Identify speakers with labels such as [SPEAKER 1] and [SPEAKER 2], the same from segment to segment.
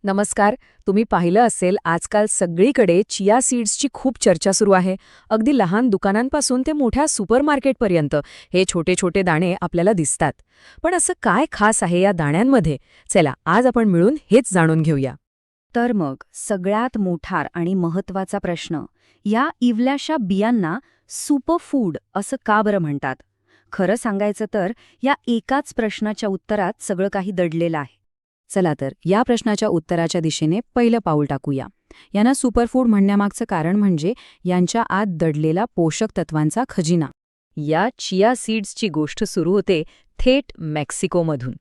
[SPEAKER 1] नमस्कार. तुम्ही पाहिलं असेल आजकाल सगळीकडे चिया सीड्सची खूप चर्चा सुरू आहे. अगदी लहान दुकानांपासून ते मोठ्या सुपरमार्केटपर्यंत हे छोटे छोटे दाणे आपल्याला दिसतात. पण असं काय खास आहे या दाण्यांमध्ये? चला आज आपण मिळून हेच जाणून घेऊया.
[SPEAKER 2] तर मग सगळ्यात मोठा आणि महत्वाचा प्रश्न, या इवल्याशा बियांना सुपरफूड असं का बरं म्हणतात? खरं सांगायचं तर या एकाच प्रश्नाच्या उत्तरात सगळं काही दडलेलं आहे.
[SPEAKER 1] चला तर या प्रश्नाच्या उत्तराच्या दिशेने पहिलं पाऊल टाकूया. यांना सुपरफूड म्हणण्यामागचं कारण म्हणजे यांच्या आत दडलेला पोषक तत्वांचा खजिना. या चिया सीड्सची गोष्ट सुरू होते थेट मेक्सिकोमधून.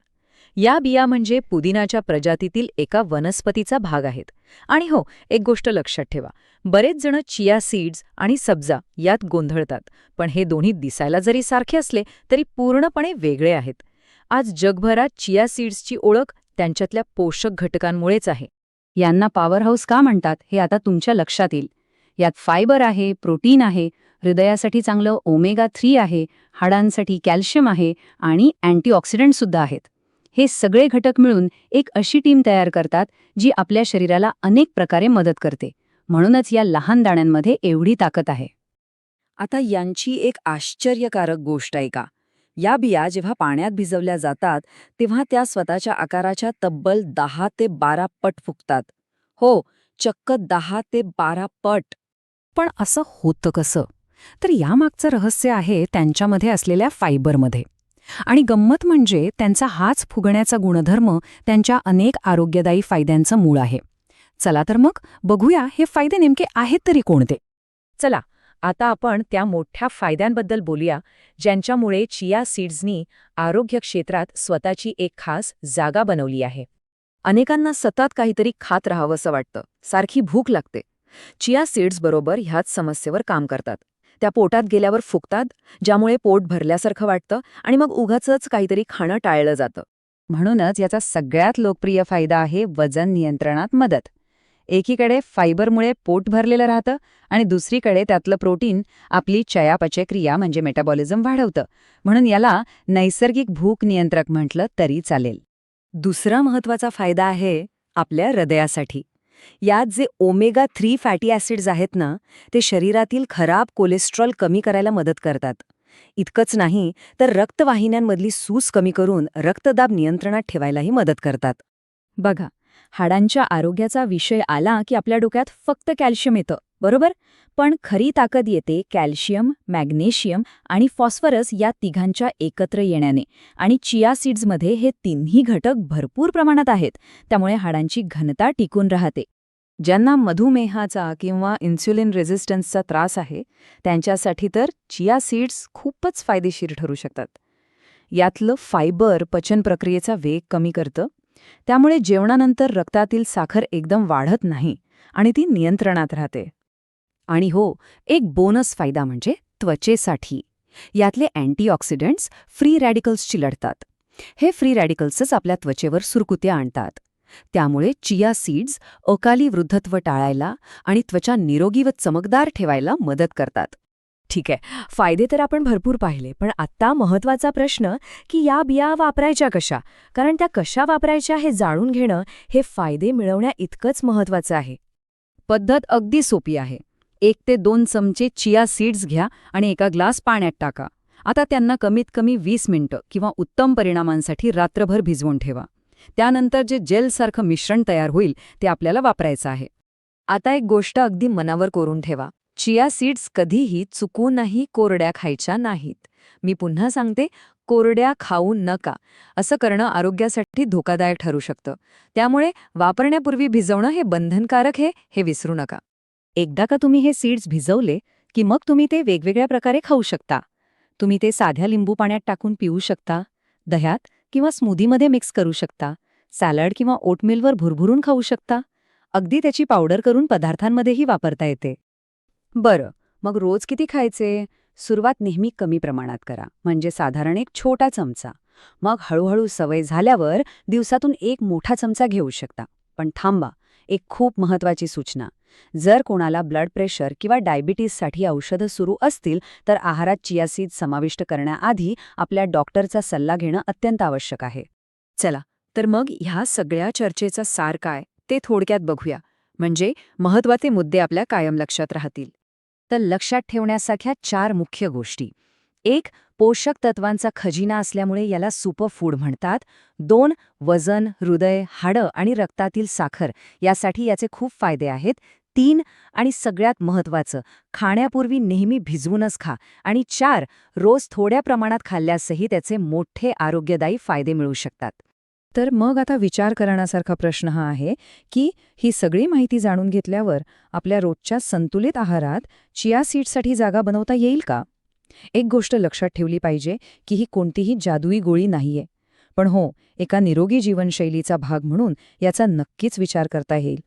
[SPEAKER 1] या बिया म्हणजे पुदिनाच्या प्रजातीतील एका वनस्पतीचा भाग आहेत. आणि हो, एक गोष्ट लक्षात ठेवा, बरेच जण चिया सीड्स आणि सब्जा यात गोंधळतात, पण हे दोन्ही दिसायला जरी सारखे असले तरी पूर्णपणे वेगळे आहेत. आज जगभरात चिया सीड्सची ओळख त्यांच्यातल्या पोषक घटकांमुळेच आहे.
[SPEAKER 2] यांना पॉवर हाऊस का म्हणतात हे आता तुमच्या लक्षात येईल. यात फायबर आहे, प्रोटीन आहे, हृदयासाठी चांगलं ओमेगा 3 आहे, हाडांसाठी कॅल्शियम आहे आणि अँटीऑक्सिडंटसुद्धा आहेत. हे सगळे घटक मिळून एक अशी टीम तयार करतात जी आपल्या शरीराला अनेक प्रकारे मदत करते. म्हणूनच या लहान दाण्यांमध्ये एवढी ताकद आहे.
[SPEAKER 3] आता यांची एक आश्चर्यकारक गोष्ट आहे का? या बिया जेव्हा पाण्यात भिजवल्या जातात तेव्हा त्या स्वतःच्या आकाराच्या तब्बल 10 ते 12 पट फुगतात. हो, चक्क 10 ते 12 पट.
[SPEAKER 1] पण असं होतं कसं? तर यामागचं रहस्य आहे त्यांच्यामध्ये असलेल्या फायबरमध्ये. आणि गंमत म्हणजे त्यांचा हाच फुगण्याचा गुणधर्म त्यांच्या अनेक आरोग्यदायी फायद्यांचं मूळ आहे. चला तर मग बघूया हे फायदे नेमके आहेत तरी कोणते. चला आता आपण त्या मोठ्या फायद्यांबद्दल बोलूया ज्यांच्यामुळे चिया सीड्सनी आरोग्य क्षेत्रात स्वतःची एक खास जागा बनवली आहे.
[SPEAKER 3] अनेकांना सतत काहीतरी खात राहावंसं वाटतं, सारखी भूक लागते. चिया सीड्स बरोबर ह्याच समस्येवर काम करतात. त्या पोटात गेल्यावर फुगतात, ज्यामुळे पोट भरल्यासारखं वाटतं आणि मग उगाचच काहीतरी खाणं टाळलं जातं.
[SPEAKER 2] म्हणूनच याचा सगळ्यात लोकप्रिय फायदा आहे वजन नियंत्रणात मदत. एकीकडे फायबरमुळे पोट भरलेलं राहतं आणि दुसरीकडे त्यातलं प्रोटीन आपली चयापचयक्रिया म्हणजे मेटाबॉलिझम वाढवतं. म्हणून याला नैसर्गिक भूक नियंत्रक म्हटलं तरी चालेल.
[SPEAKER 3] दुसरा महत्वाचा फायदा आहे आपल्या हृदयासाठी. यात जे ओमेगा 3 फॅटी ॲसिड्स आहेत ना, ते शरीरातील खराब कोलेस्ट्रॉल कमी करायला मदत करतात. इतकंच नाही तर रक्तवाहिन्यांमधली सूज कमी करून रक्तदाब नियंत्रणात ठेवायलाही मदत करतात.
[SPEAKER 2] बघा, हाडांच्या आरोग्याचा विषय आला की आपल्या डोक्यात फक्त कॅल्शियम येतं, बरोबर? पण खरी ताकद येते कॅल्शियम, मॅग्नेशियम आणि फॉस्फरस या तिघांच्या एकत्र येण्याने. आणि चिया सीड्समध्ये हे तिन्ही घटक भरपूर प्रमाणात आहेत, त्यामुळे हाडांची घनता टिकून राहते.
[SPEAKER 3] ज्यांना मधुमेहाचा किंवा इन्स्युलिन रेझिस्टन्सचा त्रास आहे त्यांच्यासाठी तर चिया सीड्स खूपच फायदेशीर ठरू शकतात. यातलं फायबर पचन प्रक्रियेचा वेग कमी करतं, त्यामुळे जेवणानंतर रक्तातील साखर एकदम वाढत नाही आणि ती नियंत्रणात राहते. आणि हो, एक बोनस फायदा म्हणजे त्वचेसाठी. यातले अँटीऑक्सिडंट्स फ्री रॅडिकल्सची लढतात. हे फ्री रॅडिकल्सच आपल्या त्वचेवर सुरकुत्या आणतात. त्यामुळे चिया सीड्स अकाली वृद्धत्व टाळायला आणि त्वचा निरोगी व चमकदार ठेवायला मदत करतात.
[SPEAKER 1] ठीक आहे, फायदे तर आपण भरपूर पाहिले, पण आत्ता महत्वाचा प्रश्न की या बिया वापरायच्या कशा? कारण त्या कशा वापरायच्या हे जाणून घेणं हे फायदे मिळवण्या इतकंच महत्वाचं आहे.
[SPEAKER 2] पद्धत अगदी सोपी आहे. 1 ते 2 चमचे चिया सीड्स घ्या आणि एका ग्लास पाण्यात टाका. आता त्यांना कमीत कमी 20 मिनिटं किंवा उत्तम परिणामांसाठी रात्रभर भिजवून ठेवा. त्यानंतर जे जेलसारखं मिश्रण तयार होईल ते आपल्याला वापरायचं आहे.
[SPEAKER 3] आता एक गोष्ट अगदी मनावर कोरून ठेवा. चिया सीड्स कधीही चुकूनही कोरड्या खायच्या नाहीत. मी पुन्हा सांगते, कोरड्या खाऊ नका. असं करणं आरोग्यासाठी धोकादायक ठरू शकतं. त्यामुळे वापरण्यापूर्वी भिजवणं हे बंधनकारक आहे, हे विसरू नका.
[SPEAKER 2] एकदा का तुम्ही हे सीड्स भिजवले की मग तुम्ही ते वेगवेगळ्या प्रकारे खाऊ शकता. तुम्ही ते साध्या लिंबू पाण्यात टाकून पिऊ शकता, दह्यात किंवा स्मूदीमध्ये मिक्स करू शकता, सॅलड किंवा ओटमीलवर भुरभुरून खाऊ शकता. अगदी त्याची पावडर करून पदार्थांमध्येही वापरता येते.
[SPEAKER 3] बरं, मग रोज किती खायचे? सुरुवात नेहमी कमी प्रमाणात करा, म्हणजे साधारण एक छोटा चमचा. मग हळूहळू सवय झाल्यावर दिवसातून एक मोठा चमचा घेऊ शकता. पण थांबा, एक खूप महत्वाची सूचना. जर कोणाला ब्लड प्रेशर किंवा डायबिटीससाठी औषधं सुरू असतील तर आहारात चिया सीड्स समाविष्ट करण्याआधी आपल्या डॉक्टरचा सल्ला घेणं अत्यंत आवश्यक आहे. चला, तर मग ह्या सगळ्या चर्चेचा सार काय? ते थोडक्यात बघूया, म्हणजे महत्त्वाचे मुद्दे आपल्या कायम लक्षात राहतील.
[SPEAKER 2] तर लक्षात ठेवण्यासारख्या 4 मुख्य गोष्टी. 1. पोषक तत्वांचा खजिना असल्यामुळे याला सुपरफूड म्हणतात. 2. वजन, हृदय, हाडं आणि रक्तातील साखर यासाठी याचे खूप फायदे आहेत. 3. आणि सगळ्यात महत्त्वाचं, खाण्यापूर्वी नेहमी भिजवूनच खा. आणि 4. रोज थोड्या प्रमाणात खाल्ल्यासही त्याचे मोठे आरोग्यदायी फायदे मिळू शकतात.
[SPEAKER 3] तर मग आता विचार करण्यासारखा प्रश्न हा आहे की ही सगळी माहिती जाणून घेतल्यावर आपल्या रोजच्या संतुलित आहारात चिया सीड्ससाठी जागा बनवता येईल का? एक गोष्ट लक्षात ठेवली पाहिजे की ही कोणतीही जादुई गोळी नाहीये. पण हो, एका निरोगी जीवनशैलीचा भाग म्हणून याचा नक्कीच विचार करता येईल.